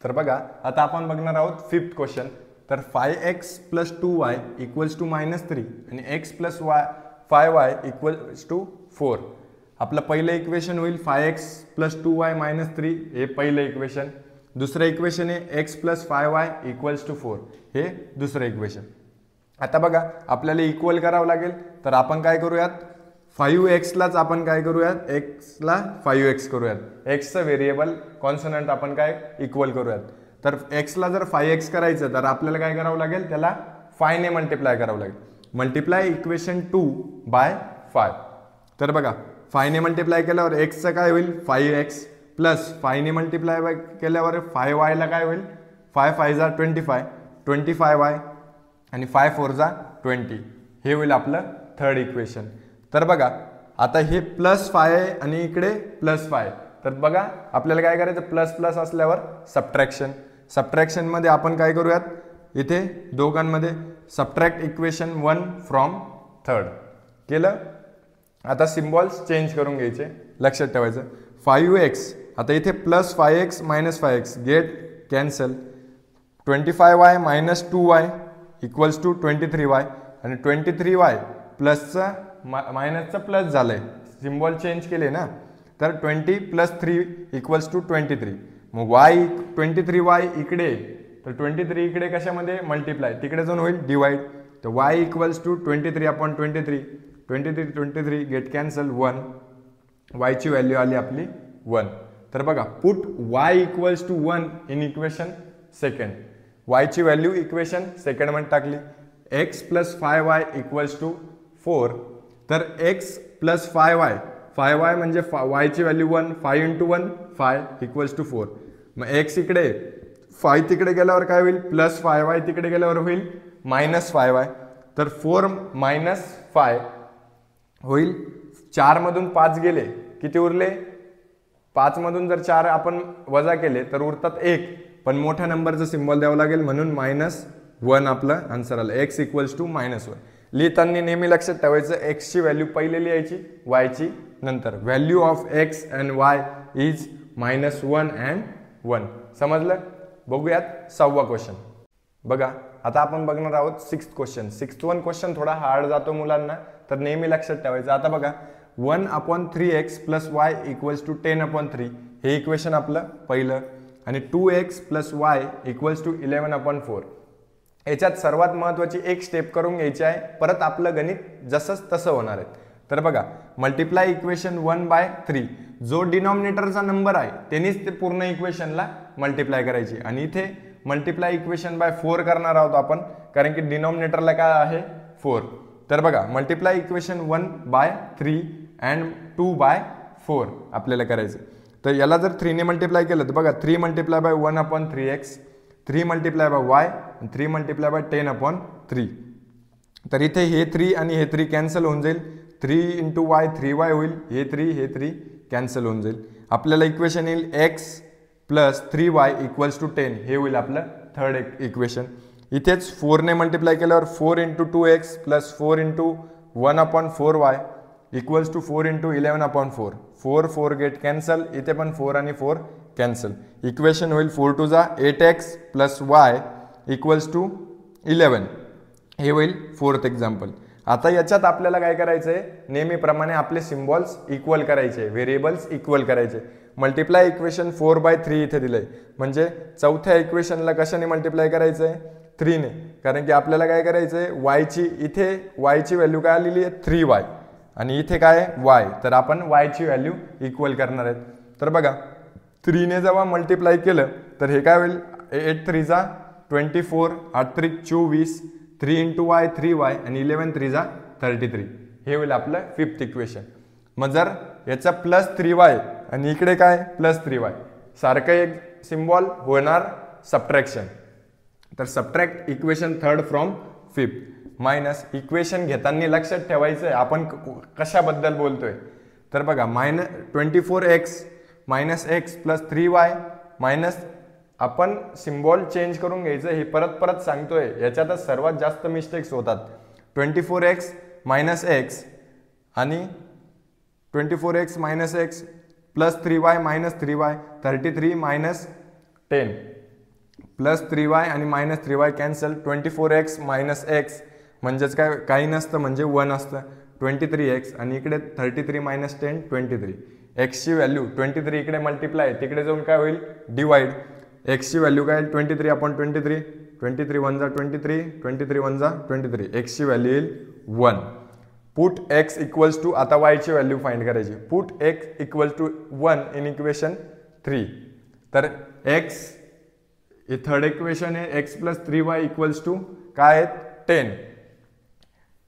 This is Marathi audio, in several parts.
तर बघा आता आपण बघणार आहोत फिफ्थ क्वेश्चन. तर 5x + 2y = -3 आणि x + 5y = 4. आपलं पहिलं इक्वेशन होईल 5x + 2y - 3 हे पहिलं इक्वेशन. दुसरं इक्वेशन आहे x + 5y = 4 हे दुसरं इक्वेशन. आता बघा आपल्याला इक्वल करावं लागेल. तर आपण काय करूयात 5x लाच आपण काय करूयात x ला 5x करूयात. x चं व्हेरिएबल कॉन्सोनंट आपण काय इक्वल करूयात. तर x ला जर 5x करायचं तर आपल्याला काय करावं लागेल त्याला 5 ने मल्टिप्लाय करावं लागेल. Multiply equation 2 by 5. तर बघा 5 ने मल्टिप्लाय केल्यावर x चं काय होईल 5x प्लस 5 ने मल्टिप्लाय केल्यावर 5y ला काय होईल 5 5 जा 25 25y आणि 5 4 जा 20 हे होईल आपलं थर्ड इक्वेशन. तर बघा आता हे +5 आहे आणि इकडे +5. तर बघा आपल्याला काय करायचं प्लस प्लस असल्यावर सबट्रॅक्शन मध्ये आपण काय करूयात इथे दोघांमध्ये सबट्रॅक्ट इक्वेशन 1 फ्रॉम थर्ड केलं. आता सिम्बॉल्स चेंज करून घ्यायचे. लक्षात ठेवायचं 5x आता इथे +5x - 5x get cancel. 25y - 2y = 23y आणि 23y प्लसचा मायनसचा प्लस झालंय सिम्बॉल चेंज केले ना. तर 20 + 3 = 23. मग y 23y इकडे तर 23 इकडे कशामध्ये मल्टिप्लाय तिकडे जाऊन होईल डिवाइड. तर y = 23/23 23 गेट कॅन्सल 1 y ची व्हॅल्यू आली आपली 1. तर बघा put y = 1 in equation second. y ची व्हॅल्यू इक्वेशन सेकंड मध्ये टाकली. x + 5y = 4. तर x + 5y म्हणजे y ची व्हॅल्यू 1 5 × 1 5 = 4. मग x इकडे 5 तिकडे गेल्यावर काय होईल +5y तिकडे गेल्यावर होईल -5y. तर 4 - 5 होईल 4 मधून 5 गेले किती उरले 5 मधून जर 4 आपण वजा केले तर उरतात 1. पण मोठ्या नंबरचं सिम्बॉल द्यावं लागेल म्हणून -1 आपलं आन्सर आलं. x = -1. लिहिताना नेहमी लक्षात ठेवायचं x ची व्हॅल्यू पहिले लिहायची y ची नंतर. Value of x and y is -1 and 1. समजलं. बघूयात 6वा क्वेश्चन. बघा आता आपण बघणार आहोत 6th question. 6th one question थोडा हार्ड जातो मुलांना तर नेहमी लक्षात ठेवायचं. आता बघा 1/3x + y = 10/3 हे इक्वेशन आपलं पहिलं आणि 2x + y = 11/4. याच्यात सर्वात महत्त्वाची एक स्टेप करून घ्यायची आहे. परत आपलं गणित जसंच तसं होणार आहे. तर बघा मल्टिप्लाय इक्वेशन 1/3 जो डिनॉमिनेटरचा नंबर आहे त्यांनीच ते पूर्ण इक्वेशनला मल्टिप्लाय करायची आणि इथे मल्टिप्लाय इक्वेशन बाय 4 करणार आहोत आपण कारण की डिनॉमिनेटरला काय आहे 4. तर बघा मल्टिप्लाय इक्वेशन 1/3 अँड 2/4 आपल्याला करायचं. तर याला जर 3 ने मल्टिप्लाय केलं तर बघा 3 × 1/3x 3 × y आणि 3 × 10/3. तर इथे हे 3 आणि हे 3 कॅन्सल होऊन जाईल. 3 × y 3y होईल. हे 3 कॅन्सल होऊन जाईल. आपल्याला इक्वेशन येईल x + 3y = 10 हे होईल आपलं थर्ड इक्वेशन. इथेच 4 ने मल्टिप्लाय केल्यावर 4 × 2x + 4 × 1/4y = 4 × 11/4. 4 4 get cancel. इथे पण 4 आणि 4 कॅन्सल. इक्वेशन होईल 4 2 जा 8x + y = 11 हे होईल फोर्थ एक्झाम्पल. आता याच्यात आपल्याला काय करायचं आहे नेहमीप्रमाणे आपले सिम्बॉल्स इक्वल करायचे व्हेरिएबल्स इक्वल करायचे. मल्टिप्लाय इक्वेशन 4/3 इथे दिलंय म्हणजे चौथ्या इक्वेशनला कशाने मल्टिप्लाय करायचं आहे 3 ने. कारण की आपल्याला काय करायचं आहे y ची इथे y ची व्हॅल्यू काय आलेली आहे 3y आणि इथे काय आहे y. तर आपण y ची व्हॅल्यू इक्वल करणार आहेत. तर बघा 3 ने जेव्हा मल्टिप्लाय केलं तर हे काय होईल 8 3 जा 24 8 3 24 3 × y 3y आणि 11 3 जा 33 हे होईल आपलं फिफ्थ इक्वेशन. मग जर याचा +3y आणि इकडे काय +3y सारखं एक सिम्बॉल होणार सबट्रॅक्शन. तर subtract equation third from fifth minus equation घेताना लक्षात ठेवायचं आपण कशाबद्दल बोलतोय. तर बघा -24x - x + 3y मायनस आपण सिम्बॉल चेंज करून घ्यायचं. हे परत सांगतोय याच्यातच सर्वात जास्त मिस्टेक्स होतात. 24x - x आणि 24x - x + 3y - 3y 33 - 10 plus 3y आणि minus 3y cancel, 24x minus x म्हणजेच काय काही नसतं म्हणजे 1 असतं, 23x आणि इकडे 33 मायनस 10 23. एक्सची व्हॅल्यू 23 इकडे मल्टिप्लाय तिकडे जाऊन काय होईल डिवाइड. एक्सची व्हॅल्यू काय 23 अपॉन 23, 23 1 जा 23, 23 1 जा 23. एक्सची व्हॅल्यू येईल 1. पुट एक्स इक्वल्स टू, आता वायची व्हॅल्यू फाइंड करायची. Put x equal to 1 in equation 3. तर एक्स हे थर्ड इक्वेशन आहे, x plus 3y equals to काय आहेत 10.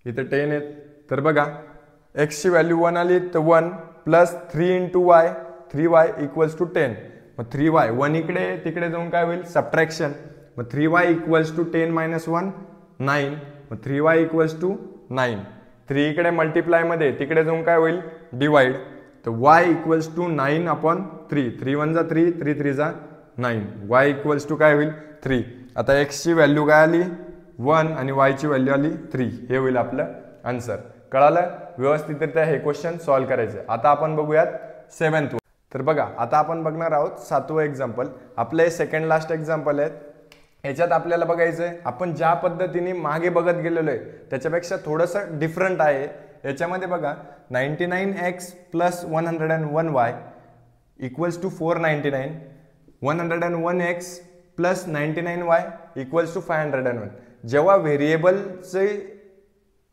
इथे 10 आहेत. तर बघा एक्सची व्हॅल्यू 1 आली तर 1 plus 3 into y 3y equals to 10. मग 3y 1 इकडे तिकडे जाऊन काय होईल सबट्रॅक्शन. मग 3y इक्वल्स टू 10 मायनस 1 9. मग 3y इक्वल्स टू 9. 3 इकडे मल्टिप्लाय मध्ये तिकडे जाऊन काय होईल डिवाइड. तर y इक्वल्स टू 9 अपॉन 3. 3 1 जा 3, 3 3 जा 9. y इक्वल्स टू काय होईल 3. आता x ची व्हॅल्यू काय आली 1 आणि y ची व्हॅल्यू आली 3. हे होईल आपलं आन्सर. कळालं. व्यवस्थितरित्या हे क्वेश्चन सॉल्व्ह करायचे. आता आपण बघूयात 7th. तर बघा आता आपण बघणार आहोत 7वं एक्झाम्पल. आपलं हे सेकंड लास्ट एक्झाम्पल आहे. याच्यात आपल्याला बघायचं आहे आपण ज्या पद्धतीने मागे बघत गेलेलो आहे त्याच्यापेक्षा थोडंसं डिफरंट आहे. याच्यामध्ये बघा 99x plus 101y equals to 499, 101x plus 99y equals to 501. जेव्हा व्हेरिएबलचे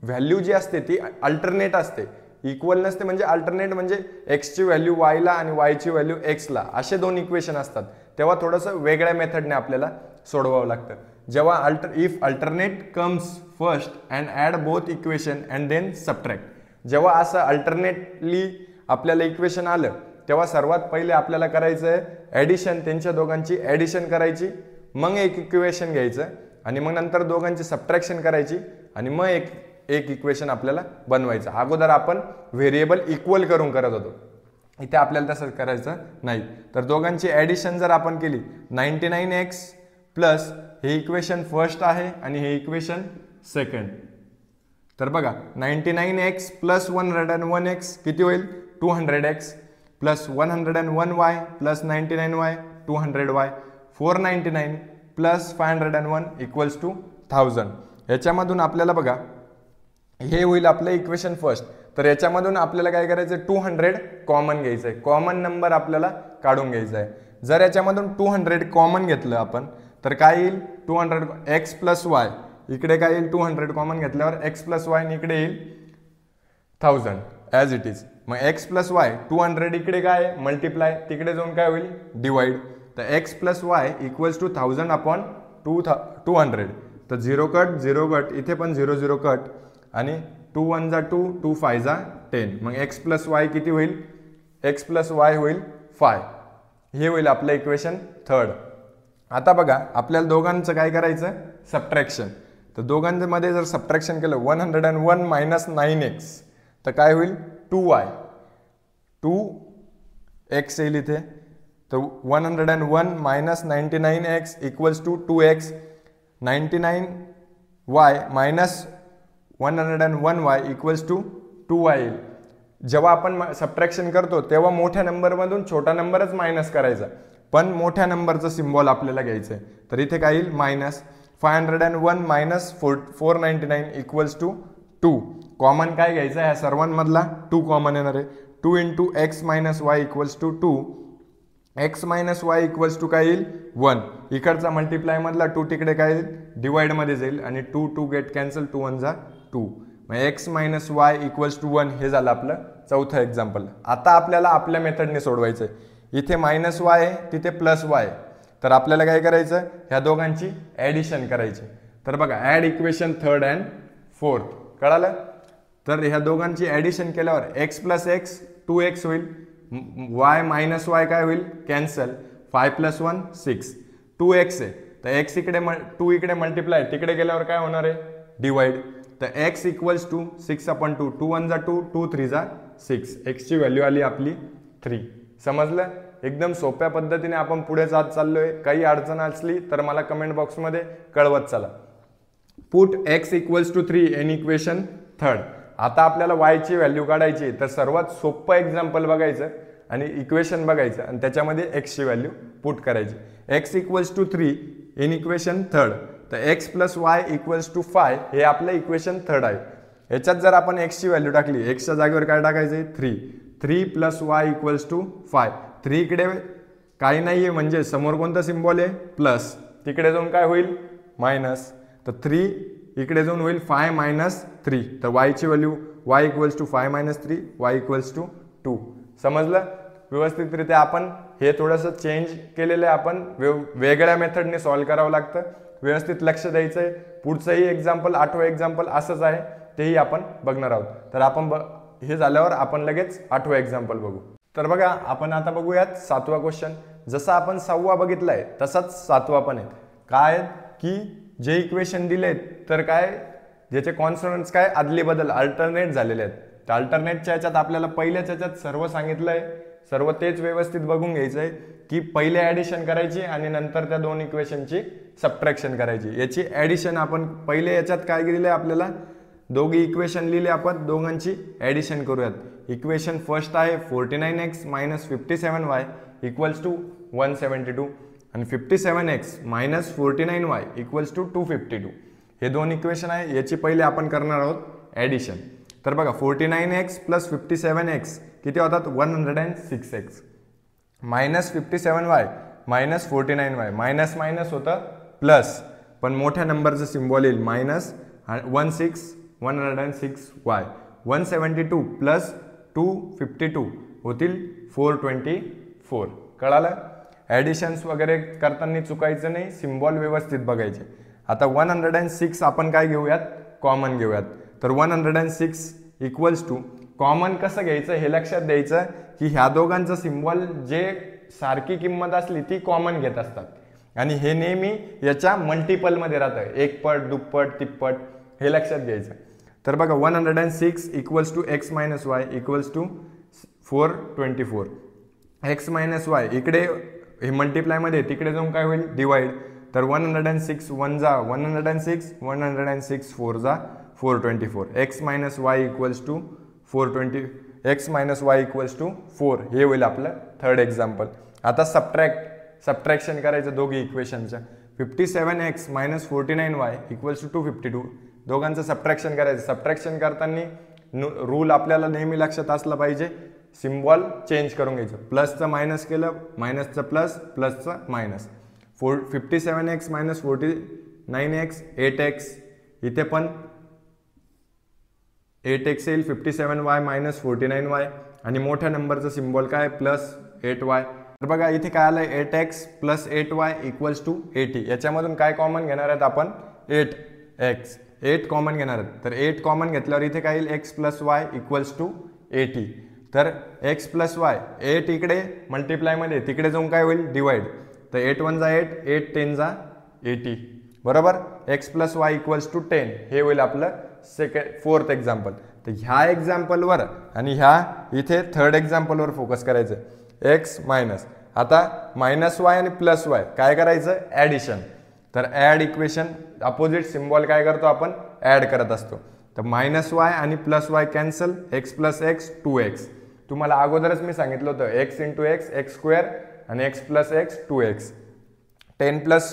व्हॅल्यू जी असते ती अल्टरनेट असते, इक्वल नसते. म्हणजे अल्टरनेट म्हणजे एक्सची व्हॅल्यू वायला आणि वायची व्हॅल्यू एक्सला, असे दोन इक्वेशन असतात. तेव्हा थोडंसं वेगळ्या मेथडने आपल्याला सोडवावं लागतं. जेव्हा if alternate comes first and add both equation and then subtract. जेव्हा असं अल्टरनेटली आपल्याला इक्वेशन आलं तेव्हा सर्वात पहिले आपल्याला करायचं आहे ॲडिशन. त्यांच्या दोघांची ॲडिशन करायची, मग एक इक्वेशन घ्यायचं आणि मग नंतर दोघांची सबट्रॅक्शन करायची आणि मग एक इक्वेशन आपल्याला बनवायचं. अगोदर आपण व्हेरिएबल इक्वल करून करत होतो, इथे आपल्याला तसं करायचं नाही. तर दोघांची ॲडिशन जर आपण केली 99x प्लस हे इक्वेशन फर्स्ट आहे आणि हे इक्वेशन सेकंड. तर बघा 99x प्लस 101x किती होईल 200x plus 101y plus 99y 200y 499 plus 501 equals to 1000. याच्यामधून आपल्याला बघा हे होईल आपलं इक्वेशन फर्स्ट. तर याच्यामधून आपल्याला काय करायचं 200 कॉमन घ्यायचं आहे. कॉमन नंबर आपल्याला काढून घ्यायचा आहे. जर याच्यामधून 200 कॉमन घेतलं आपण तर काय येईल 200 x प्लस वाय. इकडे काय येईल 200 कॉमन घेतल्यावर x प्लस वाय इकडे येईल 1000 ॲज इट इज. मग x प्लस वाय 200 इकडे काय मल्टिप्लाय तिकडे जाऊन काय होईल डिवाइड. तर x plus y equals to 1000 upon 200. तर 0 कट 0 कट इथे पण 0 0 कट आणि 2 1 जा 2, 2 5 जा 10. मग x प्लस वाय किती होईल x प्लस वाय होईल 5. हे होईल आपलं इक्वेशन थर्ड. आता बघा आपल्याला दोघांचं काय करायचं सबट्रॅक्शन. तर दोघांमध्ये जर सबट्रॅक्शन केलं 101 मायनस 9x तर काय होईल 2y 2x येईल इथे. तर 101 minus 99x equals to 2x. 99y minus 101y equals to 2y येईल. जेव्हा आपण सबट्रॅक्शन करतो तेव्हा मोठ्या नंबरमधून छोटा नंबरच मायनस करायचा, पण मोठ्या नंबरचं सिम्बॉल आपल्याला घ्यायचं आहे. तर इथे काय येईल minus 501 minus 499 equals to 2. Common काय घ्यायचं आहे ह्या सर्वांमधला 2 कॉमन येणार आहे. 2 into x minus y equals to 2. X minus y equals to काय येईल 1. इकडचा मल्टिप्लाय मधला 2 तिकडे काय येईल डिवाइड मध्ये जाईल आणि 2 2 गेट कॅन्सल 2 1 जा 2. मग x minus y equals to 1. हे झालं आपलं चौथं एक्झाम्पल. आता आपल्याला आपल्या मेथडने सोडवायचं आहे. इथे मायनस वाय आहे तिथे प्लस वाय. तर आपल्याला काय करायचं ह्या दोघांची ॲडिशन करायची. तर बघा add equation third and fourth. कळालं. तर ह्या दोघांची ॲडिशन केल्यावर x प्लस एक्स 2x होईल. y मायनस वाय काय होईल कॅन्सल. 5 प्लस 1 6. 2x आहे तर x इकडे 2 इकडे मल्टिप्लाय तिकडे गेल्यावर काय होणार आहे डिवाइड. तर x इक्वल्स टू 6 अपॉन 2. 2 1 जा 2, 2 3 जा 6. x ची व्हॅल्यू आली आपली 3. समजलं. एकदम सोप्या पद्धतीने आपण पुढे जात चाललोय. काही अडचण असली तर मला कमेंट बॉक्समध्ये कळवत चला. Put x equals to 3 in equation third. आता आपल्याला y ची व्हॅल्यू काढायची. तर सर्वात सोपं एक्झाम्पल बघायचं आणि इक्वेशन बघायचं आणि त्याच्यामध्ये x ची व्हॅल्यू पुट करायची. x equals to 3 in equation third. तर x plus y equals to 5 हे आपलं इक्वेशन थर्ड आहे. याच्यात जर आपण x ची व्हॅल्यू टाकली, x च्या जागेवर काय टाकायचं 3 प्लस वाय इक्वल्स टू 5. 3 इकडे काही नाही आहे म्हणजे समोर कोणता सिम्बॉल आहे प्लस, तिकडे जाऊन काय होईल मायनस. तर 3 इकडे जाऊन होईल 5 मायनस 3. तर y ची value y equals to 5 minus 3 y equals to 2. समजलं. व्यवस्थितरित्या आपण हे थोडंसं चेंज केलेलं आहे. आपण वेगळ्या मेथडने सॉल्व्ह करावं लागतं. व्यवस्थित लक्ष द्यायचं आहे. पुढचंही एक्झाम्पल 8वं एक्झाम्पल असंच आहे, तेही आपण बघणार आहोत. तर आपण हे झाल्यावर आपण लगेच 8वं एक्झाम्पल बघू. तर बघा आपण आता बघूयात 7वा क्वेश्चन. जसा आपण 6वा बघितलाय तसाच 7वा पण आहे. काय की जे इक्वेशन दिलेत तर काय ज्याचे कॉन्सोनंट्स काय आदली बदल अल्टरनेट झालेले आहेत. तर अल्टरनेटच्या याच्यात आपल्याला पहिल्याच याच्यात सर्व सांगितलंय, सर्व तेच व्यवस्थित बघून घ्यायचंय की पहिले ॲडिशन करायची आणि नंतर त्या दोन इक्वेशनची सबट्रॅक्शन करायची. याची ॲडिशन आपण पहिले याच्यात काय दिले आपल्याला दोघी इक्वेशन लिहिले, आपण दोघांची ॲडिशन करूयात. इक्वेशन फर्स्ट आहे 49x minus 57y equals to 172 आणि 57x minus 49y equals to 252. हे दोन इक्वेशन आहे. याची पहिले आपण करणार आहोत ॲडिशन. तर बघा 49x प्लस 57x किती होतात 106x minus 57y minus 49y. Minus minus होतं प्लस, पण मोठ्या नंबरचं सिम्बॉल येईल मायनस 106y. 172 प्लस 252 होतील 424. कळालं. ॲडिशन्स वगैरे करताना चुकायचं नाही, सिम्बॉल व्यवस्थित बघायचे. आता 106 आपण काय घेऊयात कॉमन घेऊयात. तर 106 इक्वल्स टू कॉमन कसं घ्यायचं हे लक्षात द्यायचं की ह्या दोघांचं सिम्बॉल जे सारखी किंमत असली ती कॉमन घेत असतात आणि हे नेहमी याच्या मल्टिपलमध्ये राहतं, एक पट दुप्पट तिप्पट, हे लक्षात घ्यायचं. तर बघा 106 equals to x minus y equals to 424. X minus y इकडे हे मल्टिप्लायमध्ये तिकडे जाऊन काय होईल डिवाइड. तर 106 1 जा 106 106 4 जा 424. X minus y equals to 420 x minus y equals to 4. हे होईल आपलं थर्ड एक्झाम्पल. आता सबट्रॅक्शन करायचं दोघी इक्वेशनच्या. 57x minus 49y equals to 252. दोघांचं सबट्रॅक्शन करायचं. सबट्रॅक्शन करताना रूल आपल्याला नेहमी लक्षात असला पाहिजे, सिम्बॉल चेंज करून घ्यायचं. प्लसचं मायनस केलं, मायनसचं प्लस, प्लसचं minus. 57x minus 49x 8x, इथे पण 8x येईल. 57y मायनस 49y आणि मोठ्या नंबरचं सिम्बॉल काय प्लस 8y. तर बघा इथे काय आलंय 8x plus 8y equals to 80. याच्यामधून काय कॉमन घेणार आहेत आपण 8x 8 कॉमन घेणार आहेत. तर 8 कॉमन घेतल्यावर इथे काय येईल x plus y equals to 80. तर x प्लस वाय 8 इकडे मल्टिप्लायमध्ये तिकडे जाऊन काय होईल डिवाइड. तर 8 1 जा 8 8 10 जा 80 बरोबर. x plus y equals to 10 हे होईल आपलं फोर्थ एक्झाम्पल. तर ह्या एक्झाम्पलवर आणि ह्या इथे थर्ड एक्झाम्पलवर फोकस करायचं. एक्स मायनस आता मायनस वाय आणि प्लस वाय काय करायचं ॲडिशन. तर ॲड इक्वेशन अपोजिट सिम्बॉल काय करतो आपण ॲड करत असतो. तर मायनस वाय आणि plus y cancel, x plus x 2x. तुम्हाला अगोदरच मी सांगितलं होतं x into x x square आणि x plus x 2x. 10 plus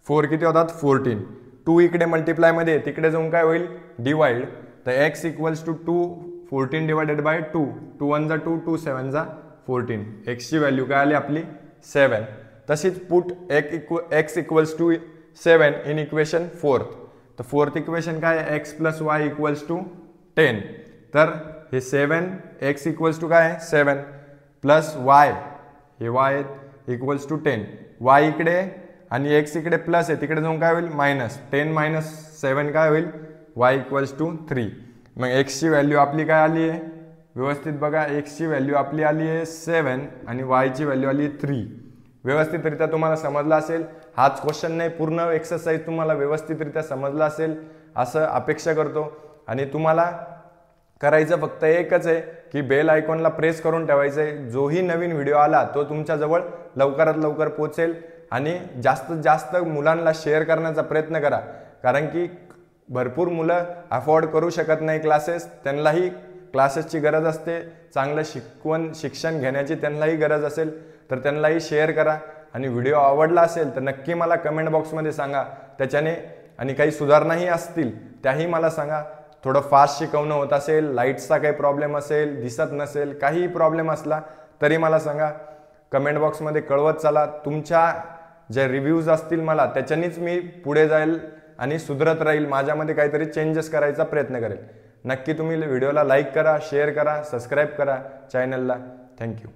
4 किती होतात 14. 2 इकडे मल्टिप्लायमध्ये तिकडे जाऊन काय होईल डिवाइड. तर x equals to 2 14 divided by 2. 2 1 जा 2 2 7 जा 14. एक्सची व्हॅल्यू काय आली आपली 7. तशीच put x equals to 7 in equation fourth. तर फोर्थ इक्वेशन काय x plus y equals to 10. तर हे 7 एक्स इक्वल्स टू काय 7 प्लस वाय हे वाय इक्वल्स टू 10. वाय इकडे आणि एक्स इकडे प्लस आहे तिकडे जाऊन काय होईल मायनस. 10 मायनस 7 काय होईल वाय इक्वल्स टू 3. मग एक्सची व्हॅल्यू आपली काय आली आहे व्यवस्थित बघा. एक्सची व्हॅल्यू आपली आली आहे 7 आणि वायची व्हॅल्यू आली आहे 3. व्यवस्थितरित्या तुम्हाला समजला असेल. हाच क्वेश्चन नाही पूर्ण एक्सरसाइज तुम्हाला व्यवस्थितरित्या समजला असेल असं अपेक्षा करतो. आणि तुम्हाला करायचं फक्त एकच आहे की बेल आयकॉनला प्रेस करून ठेवायचं आहे. जोही नवीन व्हिडिओ आला तो तुमच्याजवळ लवकरात लवकर पोहोचेल. आणि जास्तीत जास्त मुलांना शेअर करण्याचा प्रयत्न करा, कारण की भरपूर मुलं अफोर्ड करू शकत नाही क्लासेस. त्यांनाही क्लासेसची गरज असते, चांगलं शिक्षण घेण्याची त्यांनाही गरज असेल. तर त्यांनाही शेअर करा आणि व्हिडिओ आवडला असेल तर नक्की मला कमेंट बॉक्समध्ये सांगा त्याच्याने, आणि काही सुधारणाही असतील त्याही मला सांगा. थोडं फास्ट शिकवणं होत असेल, लाईटचा काही प्रॉब्लेम असेल, दिसत नसेल, काहीही प्रॉब्लेम असला तरी मला सांगा. कमेंट बॉक्समध्ये कळवत चला. तुमच्या ज्या रिव्ह्यूज असतील मला त्याच्यानीच मी पुढे जाईल आणि सुधरत राहील, माझ्यामध्ये काहीतरी चेंजेस करायचा प्रयत्न करेल. नक्की तुम्ही व्हिडिओला लाईक करा, शेअर करा, सबस्क्राईब करा चॅनलला. थँक्यू.